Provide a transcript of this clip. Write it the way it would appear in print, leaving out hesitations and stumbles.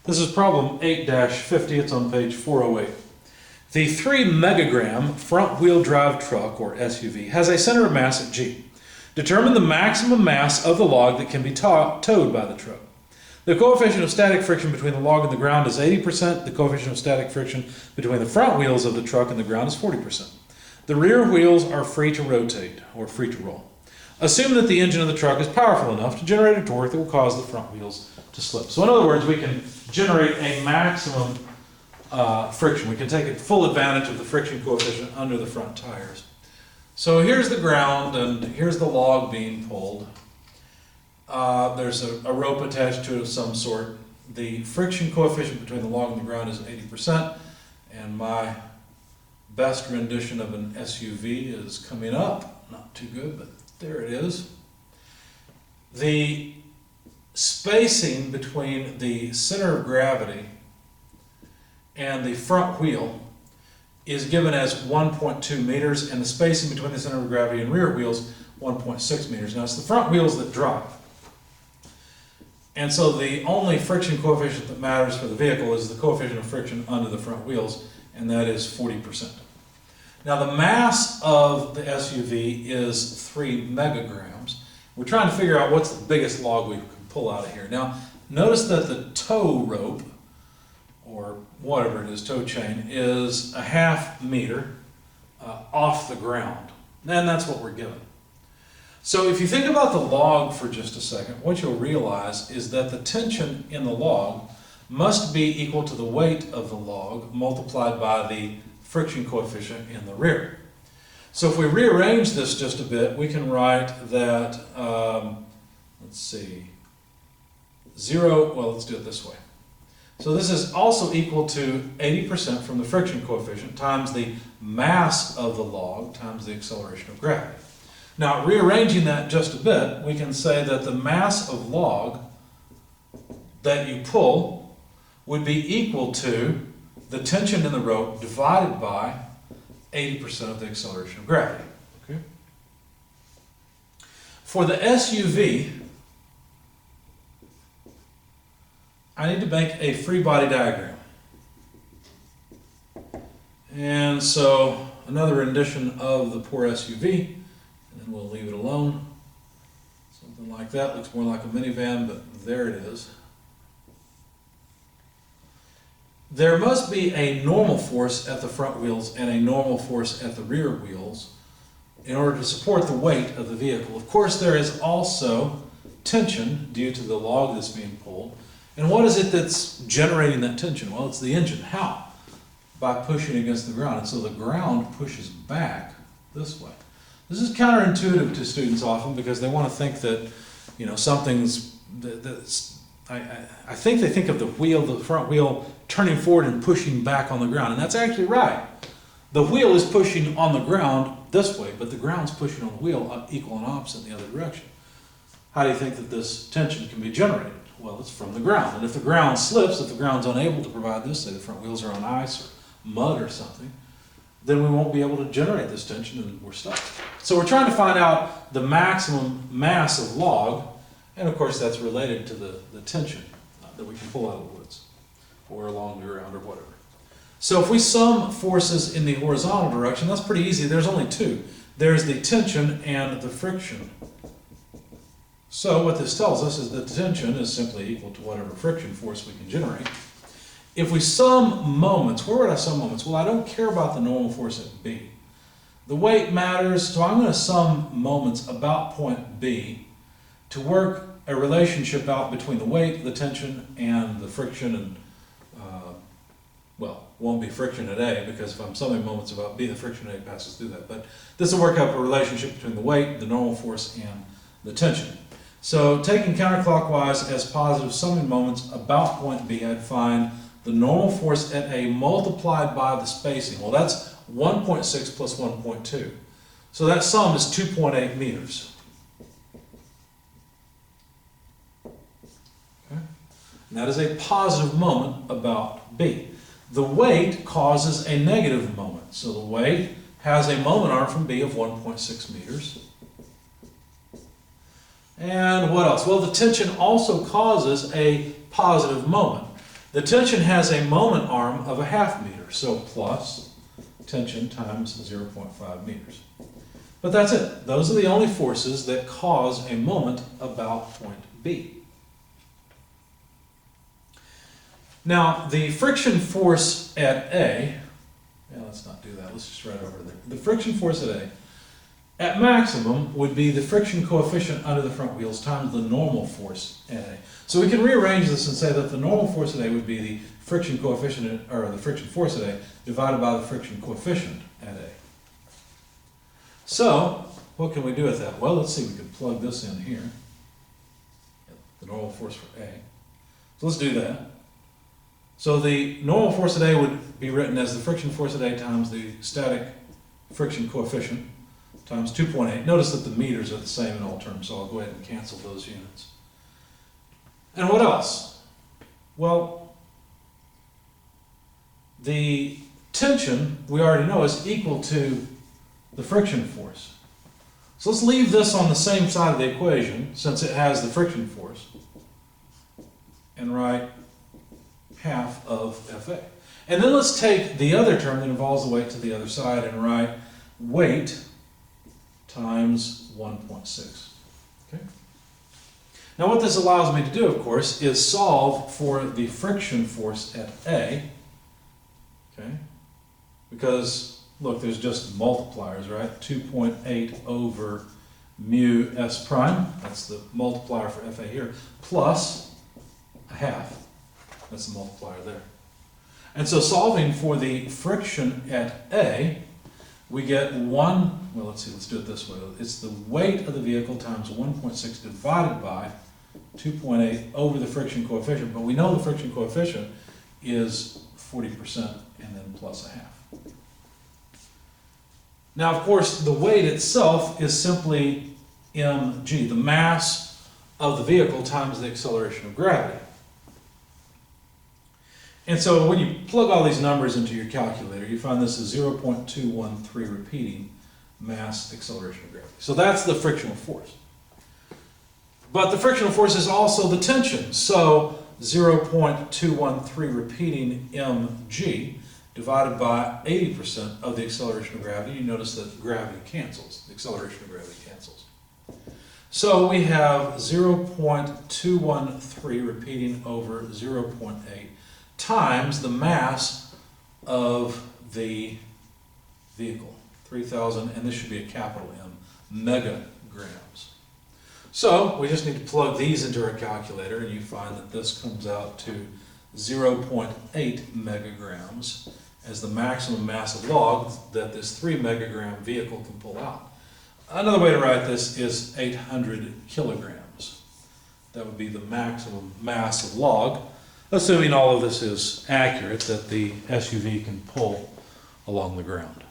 This is problem 8-50, it's on page 408. The 3 megagram front-wheel drive truck, or SUV, has a center of mass at G. Determine the maximum mass of the log that can be towed by the truck. The coefficient of static friction between the log and the ground is 80%. The coefficient of static friction between the front wheels of the truck and the ground is 40%. The rear wheels are free to rotate, or free to roll. Assume that the engine of the truck is powerful enough to generate a torque that will cause the front wheels to slip. So in other words, we can generate a maximum friction. We can take full advantage of the friction coefficient under the front tires. So here's the ground and here's the log being pulled. There's a rope attached to it of some sort. The friction coefficient between the log and the ground is 80%, and my best rendition of an SUV is coming up. Not too good, but there it is. The spacing between the center of gravity and the front wheel is given as 1.2 meters, and the spacing between the center of gravity and rear wheels 1.6 meters. Now it's the front wheels that drive. And so the only friction coefficient that matters for the vehicle is the coefficient of friction under the front wheels, and that is 40%. Now the mass of the SUV is 3 megagrams. We're trying to figure out what's the biggest log we can pull out of here. Now notice that the tow rope, or whatever it is, tow chain, is a ½ meter off the ground. And that's what we're given. So if you think about the log for just a second, what you'll realize is that the tension in the log must be equal to the weight of the log multiplied by the friction coefficient in the rear. So if we rearrange this just a bit, we can write that, let's do it this way. So this is also equal to 80% from the friction coefficient times the mass of the log times the acceleration of gravity. Now, rearranging that just a bit, we can say that the mass of log that you pull would be equal to the tension in the rope divided by 80% of the acceleration of gravity. Okay? For the SUV, I need to make a free body diagram. And so another rendition of the poor SUV, and then we'll leave it alone. Something like that. Looks more like a minivan, but there it is. There must be a normal force at the front wheels and a normal force at the rear wheels in order to support the weight of the vehicle. Of course, there is also tension due to the log that's being pulled. And what is it that's generating that tension? Well, it's the engine. How? By pushing against the ground. And so the ground pushes back this way. This is counterintuitive to students often because they want to think that, you know, something's, I think they think of the wheel, the front wheel, turning forward and pushing back on the ground. And that's actually right. The wheel is pushing on the ground this way, but the ground's pushing on the wheel equal and opposite in the other direction. How do you think that this tension can be generated? Well, it's from the ground. And if the ground slips, if the ground's unable to provide this, say the front wheels are on ice or mud or something, then we won't be able to generate this tension and we're stuck. So we're trying to find out the maximum mass of log, and of course that's related to the tension that we can pull out of the woods or along the ground or whatever. So if we sum forces in the horizontal direction, that's pretty easy. There's only two. There's the tension and the friction. So what this tells us is that the tension is simply equal to whatever friction force we can generate. If we sum moments, where would I sum moments? Well, I don't care about the normal force at B. The weight matters, so I'm going to sum moments about point B to work a relationship out between the weight, the tension, and the friction. And well, won't be friction at A, because if I'm summing moments about B, the friction at A passes through that. But this will work out a relationship between the weight, the normal force, and the tension. So taking counterclockwise as positive summing moments about point B, I'd find the normal force at A multiplied by the spacing. Well, that's 1.6 plus 1.2. So that sum is 2.8 meters. Okay? And that is a positive moment about B. The weight causes a negative moment. So the weight has a moment arm from B of 1.6 meters. And what else? Well, the tension also causes a positive moment. The tension has a moment arm of a half meter, so plus tension times 0.5 meters. But that's it. Those are the only forces that cause a moment about point B. Now, the friction force at A, let's not do that, let's just write over there. The friction force at A, at maximum, would be the friction coefficient under the front wheels times the normal force at A. So we can rearrange this and say that the normal force at A would be the friction coefficient, or the friction force at A, divided by the friction coefficient at A. So, what can we do with that? Well, let's see, we can plug this in here. The normal force for A. So let's do that. So the normal force at A would be written as the friction force at A times the static friction coefficient times 2.8. Notice that the meters are the same in all terms, so I'll go ahead and cancel those units. And what else? Well, the tension, we already know, is equal to the friction force. So let's leave this on the same side of the equation, since it has the friction force, and write half of Fa. And then let's take the other term that involves the weight to the other side and write weight times 1.6. Okay? Now what this allows me to do, of course, is solve for the friction force at A. Okay? Because, look, there's just multipliers, right? 2.8 over mu s prime, that's the multiplier for Fa here, plus a half. That's the multiplier there. And so solving for the friction at A, we get let's do it this way. It's the weight of the vehicle times 1.6 divided by 2.8 over the friction coefficient. But we know the friction coefficient is 40% and then plus a half. Now, of course, the weight itself is simply mg, the mass of the vehicle times the acceleration of gravity. And so when you plug all these numbers into your calculator, you find this is 0.213 repeating mass acceleration of gravity. So that's the frictional force. But the frictional force is also the tension. So 0.213 repeating mg divided by 80% of the acceleration of gravity. You notice that gravity cancels. The acceleration of gravity cancels. So we have 0.213 repeating over 0.8 times the mass of the vehicle, 3,000, and this should be a capital M, megagrams. So we just need to plug these into our calculator, and you find that this comes out to 0.8 megagrams as the maximum mass of log that this 3 megagram vehicle can pull out. Another way to write this is 800 kilograms. That would be the maximum mass of log, assuming all of this is accurate, that the SUV can pull along the ground.